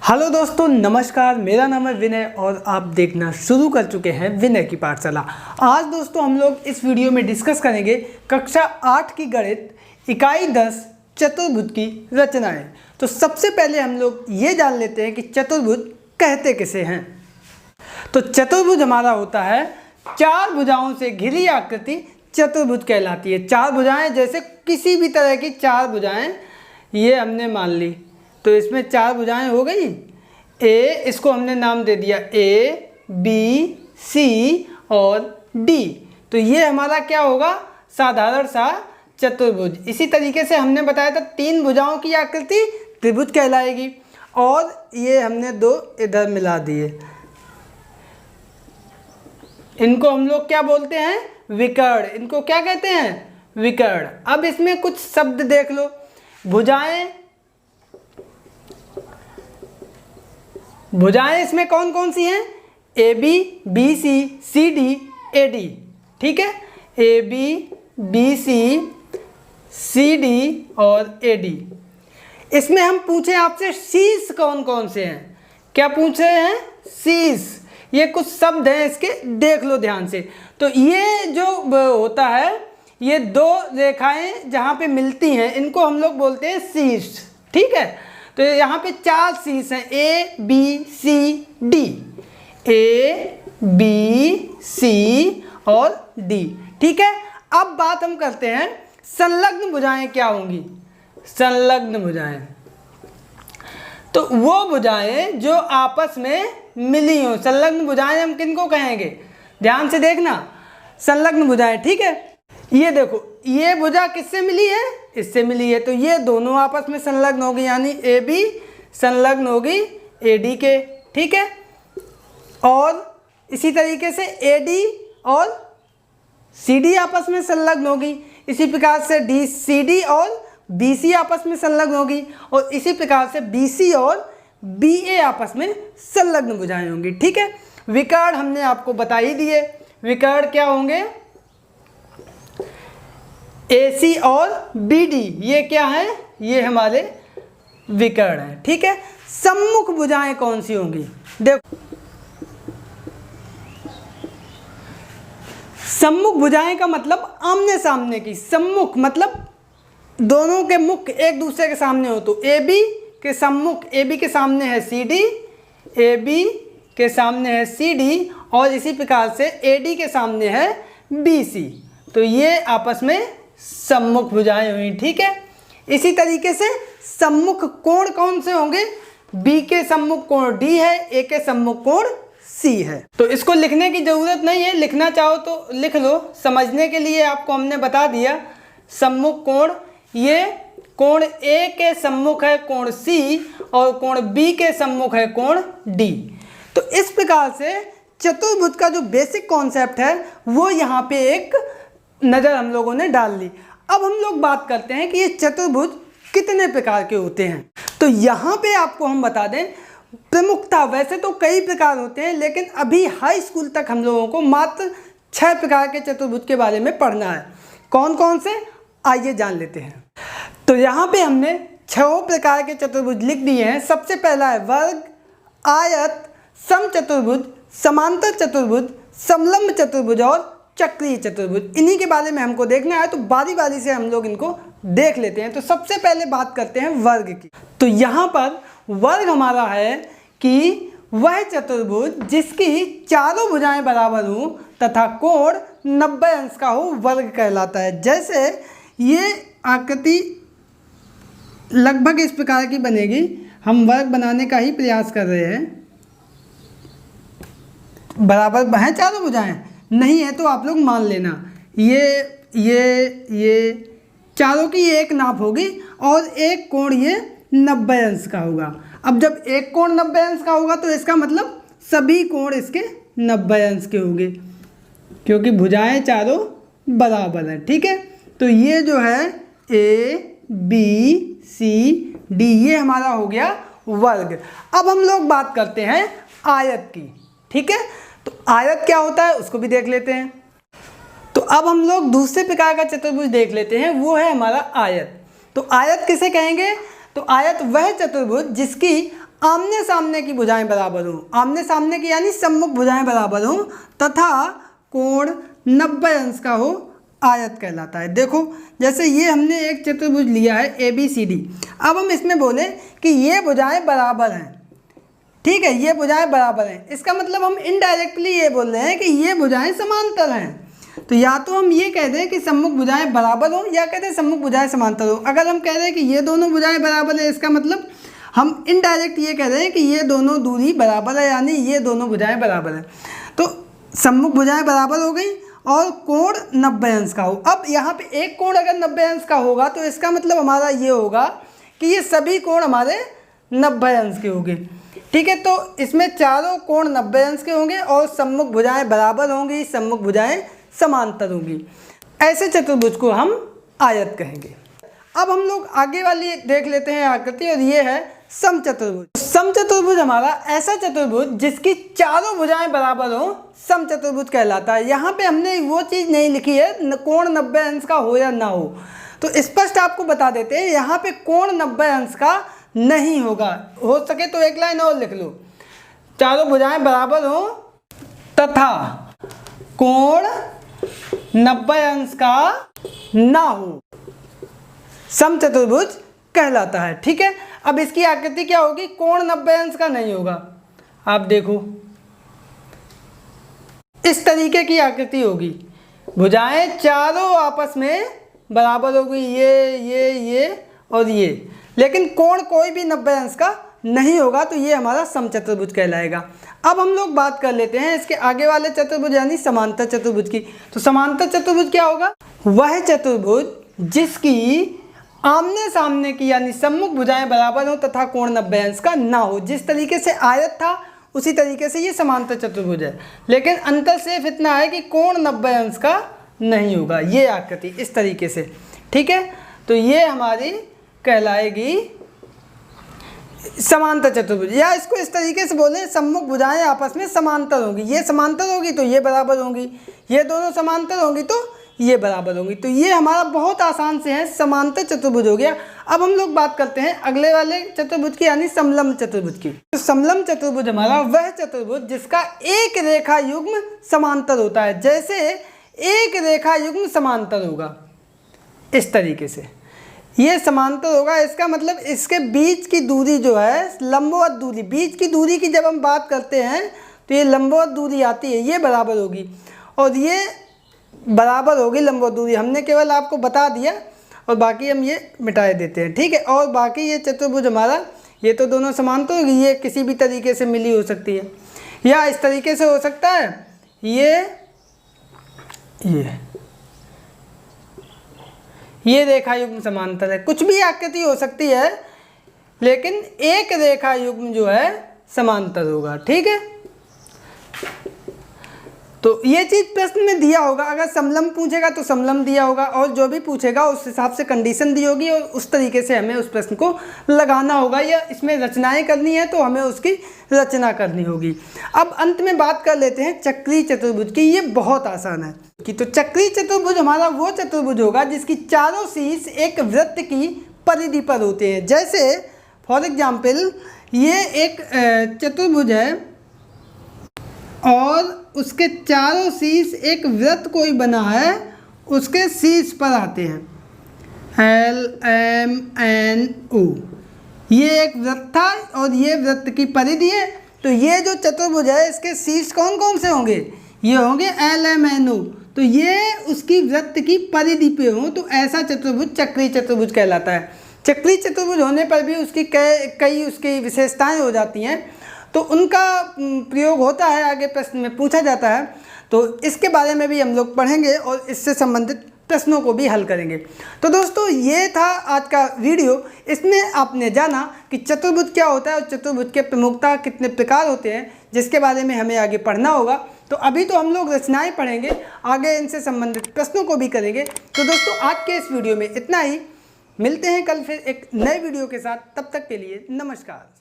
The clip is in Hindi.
हेलो दोस्तों, नमस्कार। मेरा नाम है विनय और आप देखना शुरू कर चुके हैं विनय की पाठशाला। आज दोस्तों हम लोग इस वीडियो में डिस्कस करेंगे कक्षा 8 की गणित इकाई 10 चतुर्भुज की रचनाएं। तो सबसे पहले हम लोग ये जान लेते हैं कि चतुर्भुज कहते किसे हैं। तो चतुर्भुज हमारा होता है चार भुजाओं से घिरी आकृति चतुर्भुज कहलाती है। चार भुजाएं, जैसे किसी भी तरह की चार भुजाएं ये हमने मान ली, तो इसमें चार भुजाएं हो गई। ए, इसको हमने नाम दे दिया ए, बी, सी और डी। तो ये हमारा क्या होगा, साधारण सा चतुर्भुज। इसी तरीके से हमने बताया था तीन भुजाओं की आकृति त्रिभुज कहलाएगी। और ये हमने दो इधर मिला दिए, इनको हम लोग क्या बोलते हैं, विकर्ण। इनको क्या कहते हैं, विकर्ण। अब इसमें कुछ शब्द देख लो। भुजाएं इसमें कौन कौन सी हैं, A B, B C, C D, A D. ठीक है, A B, B C, C D और ए डी। इसमें हम पूछे आपसे शीर्ष कौन कौन से हैं। क्या पूछ रहे हैं, शीर्ष। ये कुछ शब्द हैं इसके, देख लो ध्यान से। तो ये जो होता है, ये दो रेखाएं जहाँ पे मिलती हैं इनको हम लोग बोलते हैं शीर्ष। ठीक है, तो यहाँ पे चार शीर्ष हैं, A B C D, A B C और डी। ठीक है, अब बात हम करते हैं संलग्न भुजाएं क्या होंगी। संलग्न भुजाएं तो वो भुजाएं जो आपस में मिली हो। संलग्न भुजाएं हम किनको कहेंगे, ध्यान से देखना। संलग्न भुजाएं, ठीक है, ये देखो, ये भुजा किससे मिली है, इससे मिली है, तो ये दोनों आपस में संलग्न होगी, यानी ए बी संलग्न होगी ए डी के। ठीक है, और इसी तरीके से ए डी और सी डी आपस में संलग्न होगी। इसी प्रकार से डी सी डी और बी सी आपस में संलग्न होगी, और इसी प्रकार से बी सी और बी ए आपस में संलग्न भुजाएं होंगी। ठीक है, विकर्ण हमने आपको बता ही दिए। विकर्ण क्या होंगे, AC और BD, ये क्या है, ये हमारे विकर्ण हैं। ठीक है, सम्मुख भुजाएं कौन सी होंगी, देखो। सम्मुख भुजाएं का मतलब आमने सामने की। सम्मुख मतलब दोनों के मुख एक दूसरे के सामने हो। तो AB के सम्मुख, AB के सामने है CD, AB के सामने है CD, और इसी प्रकार से AD के सामने है BC। तो ये आपस में सम्मुख भुजाएं हुई। ठीक है, इसी तरीके से सम्मुख कोण कौन से होंगे, B के सम्मुख कोण D है, A के सम्मुख कोण C है। तो इसको लिखने की जरूरत नहीं है, लिखना चाहो तो लिख लो। समझने के लिए आपको हमने बता दिया। सम्मुख कोण, ये कोण A के सम्मुख है कोण C, और कोण B के सम्मुख है कोण D। तो इस प्रकार से चतुर्भुज का जो बेसिक कॉन्सेप्ट है वो यहाँ पे एक नज़र हम लोगों ने डाल ली। अब हम लोग बात करते हैं कि ये चतुर्भुज कितने प्रकार के होते हैं। तो यहाँ पे आपको हम बता दें, प्रमुखता वैसे तो कई प्रकार होते हैं, लेकिन अभी हाई स्कूल तक हम लोगों को मात्र 6 प्रकार के चतुर्भुज के बारे में पढ़ना है। कौन कौन से, आइए जान लेते हैं। तो यहाँ पे हमने 6 प्रकार के चतुर्भुज लिख दिए हैं। सबसे पहला है वर्ग, आयत, समचतुर्भुज, समांतर चतुर्भुज, समलंब चतुर्भुज और चक्रीय चतुर्भुज। इन्हीं के बारे में हमको देखना है, तो बारी बारी से हम लोग इनको देख लेते हैं। तो सबसे पहले बात करते हैं वर्ग की। तो यहाँ पर वर्ग हमारा है कि वह चतुर्भुज जिसकी चारों भुजाएं बराबर हों तथा कोण 90 अंश का हो, वर्ग कहलाता है। जैसे ये आकृति लगभग इस प्रकार की बनेगी। हम वर्ग बनाने का ही प्रयास कर रहे हैं। बराबर हैं चारों भुजाएं, नहीं है तो आप लोग मान लेना। ये चारों की एक नाप होगी, और एक कोण ये 90 अंश का होगा। अब जब एक कोण 90 अंश का होगा तो इसका मतलब सभी कोण इसके 90 अंश के होंगे, क्योंकि भुजाएं चारों बराबर हैं। ठीक है, तो ये जो है ए बी सी डी, ये हमारा हो गया वर्ग। अब हम लोग बात करते हैं आयत की। ठीक है, तो आयत क्या होता है उसको भी देख लेते हैं। तो अब हम लोग दूसरे प्रकार का चतुर्भुज देख लेते हैं, वो है हमारा आयत। तो आयत किसे कहेंगे, तो आयत वह चतुर्भुज जिसकी आमने सामने की भुजाएं बराबर हों, आमने सामने की यानी सम्मुख भुजाएं बराबर हों तथा कोण 90 अंश का हो, आयत कहलाता है। देखो जैसे ये हमने एक चतुर्भुज लिया है ABCD, अब हम इसमें बोले कि ये भुजाएं बराबर हैं, ठीक है, ये भुजाएं बराबर हैं, इसका मतलब हम इनडायरेक्टली ये बोल रहे हैं कि ये भुजाएं समांतर हैं। तो या तो हम ये कह दें कि सम्मुख भुजाएं बराबर हो या कहते हैं सम्मुख भुजाएं समांतर हो। अगर हम कह रहे हैं कि ये दोनों भुजाएं बराबर है, इसका मतलब हम इनडायरेक्ट ये कह रहे हैं कि ये दोनों दूरी बराबर है, यानी ये दोनों भुजाएं बराबर हैं। तो सम्मुख भुजाएं बराबर हो गई और कोण 90 अंश का हो। अब यहाँ पे एक कोण अगर 90 अंश का होगा तो इसका मतलब हमारा ये होगा कि ये सभी कोण हमारे 90 अंश के होंगे, ठीक है। तो इसमें चारों कोण 90 अंश के होंगे और सम्मुख भुजाएं बराबर होंगी, सम्मुख भुजाएं समांतर होंगी। ऐसे चतुर्भुज को हम आयत कहेंगे। अब हम लोग आगे वाली देख लेते हैं आकृति, और ये है समचतुर्भुज। समचतुर्भुज हमारा ऐसा चतुर्भुज जिसकी चारों भुजाएं बराबर हो, समचतुर्भुज कहलाता है। यहाँ पे हमने वो चीज़ नहीं लिखी है कोण 90 अंश का हो या ना हो, तो स्पष्ट आपको बता देते हैं यहाँ पे कोण 90 अंश का नहीं होगा। हो सके तो एक लाइन और लिख लो, चारों भुजाएं बराबर हो तथा कोण 90 अंश का ना हो, समचतुर्भुज कहलाता है, ठीक है। अब इसकी आकृति क्या होगी, कोण 90 अंश का नहीं होगा। आप देखो इस तरीके की आकृति होगी, भुजाएं चारों आपस में बराबर होगी, ये और ये, लेकिन कोण कोई भी 90 अंश का नहीं होगा, तो ये हमारा समचतुर्भुज कहलाएगा। अब हम लोग बात कर लेते हैं इसके आगे वाले चतुर्भुज यानी समांतर चतुर्भुज की। तो समांतर चतुर्भुज क्या होगा, वह चतुर्भुज जिसकी आमने सामने की यानी सम्मुख भुजाएं बराबर हो तथा कोण 90 अंश का ना हो। जिस तरीके से आयत था उसी तरीके से ये समांतर चतुर्भुज है, लेकिन अंतर सिर्फ इतना है कि कोण 90 अंश का नहीं होगा, ये आकृति इस तरीके से, ठीक है। तो ये हमारी कहलाएगी समांतर चतुर्भुज, या इसको इस तरीके से बोले सम्मुख भुजाएं आपस में समांतर होंगी, ये समांतर होगी तो ये बराबर होंगी, ये दोनों समांतर होंगी तो ये बराबर होंगी। तो ये हमारा बहुत आसान से है, समांतर चतुर्भुज हो गया। अब हम लोग बात करते हैं अगले वाले चतुर्भुज की यानी समलंब चतुर्भुज की। तो समलंब चतुर्भुज हमारा वह चतुर्भुज जिसका एक रेखा युग्म समांतर होता है। जैसे एक रेखा युग्म समांतर होगा इस तरीके से, ये समांतर होगा, इसका मतलब इसके बीच की दूरी जो है लंबवत दूरी, बीच की दूरी की जब हम बात करते हैं तो ये लंबवत दूरी आती है, ये बराबर होगी और ये बराबर होगी लंबवत दूरी। हमने केवल आपको बता दिया और बाकी हम ये मिटाए देते हैं, ठीक है। और बाकी ये चतुर्भुज हमारा, ये तो दोनों समांतर होगी, ये किसी भी तरीके से मिली हो सकती है या इस तरीके से हो सकता है, ये रेखा युग्म समांतर है, कुछ भी आकृति हो सकती है, लेकिन एक रेखा युग्म जो है समांतर होगा, ठीक है। तो ये चीज़ प्रश्न में दिया होगा, अगर समलंब पूछेगा तो समलंब दिया होगा और जो भी पूछेगा उस हिसाब से कंडीशन दी होगी और उस तरीके से हमें उस प्रश्न को लगाना होगा, या इसमें रचनाएं करनी है तो हमें उसकी रचना करनी होगी। अब अंत में बात कर लेते हैं चक्रीय चतुर्भुज की, ये बहुत आसान है कि तो चक्रीय चतुर्भुज हमारा वो चतुर्भुज होगा जिसकी चारों शीर्ष एक वृत्त की परिधि पर होते हैं। जैसे फॉर एग्जाम्पल ये एक चतुर्भुज है और उसके चारों शीर्ष एक वृत्त कोई बना है, उसके शीर्ष पर आते हैं LMNO, ये एक वृत्त था और ये वृत्त की परिधि है। तो ये जो चतुर्भुज है इसके शीर्ष कौन कौन से होंगे, ये होंगे LMNO, तो ये उसकी वृत्त की परिधि पे हो, तो ऐसा चतुर्भुज चक्रीय चतुर्भुज कहलाता है। चक्रीय चतुर्भुज होने पर भी उसकी कई उसकी विशेषताएं हो जाती हैं, तो उनका प्रयोग होता है, आगे प्रश्न में पूछा जाता है, तो इसके बारे में भी हम लोग पढ़ेंगे और इससे संबंधित प्रश्नों को भी हल करेंगे। तो दोस्तों ये था आज का वीडियो, इसमें आपने जाना कि चतुर्भुज क्या होता है और चतुर्भुज के प्रमुखता कितने प्रकार होते हैं, जिसके बारे में हमें आगे पढ़ना होगा। तो अभी तो हम लोग रचनाएं पढ़ेंगे, आगे इनसे संबंधित प्रश्नों को भी करेंगे। तो दोस्तों आज के इस वीडियो में इतना ही, मिलते हैं कल फिर एक नए वीडियो के साथ, तब तक के लिए नमस्कार।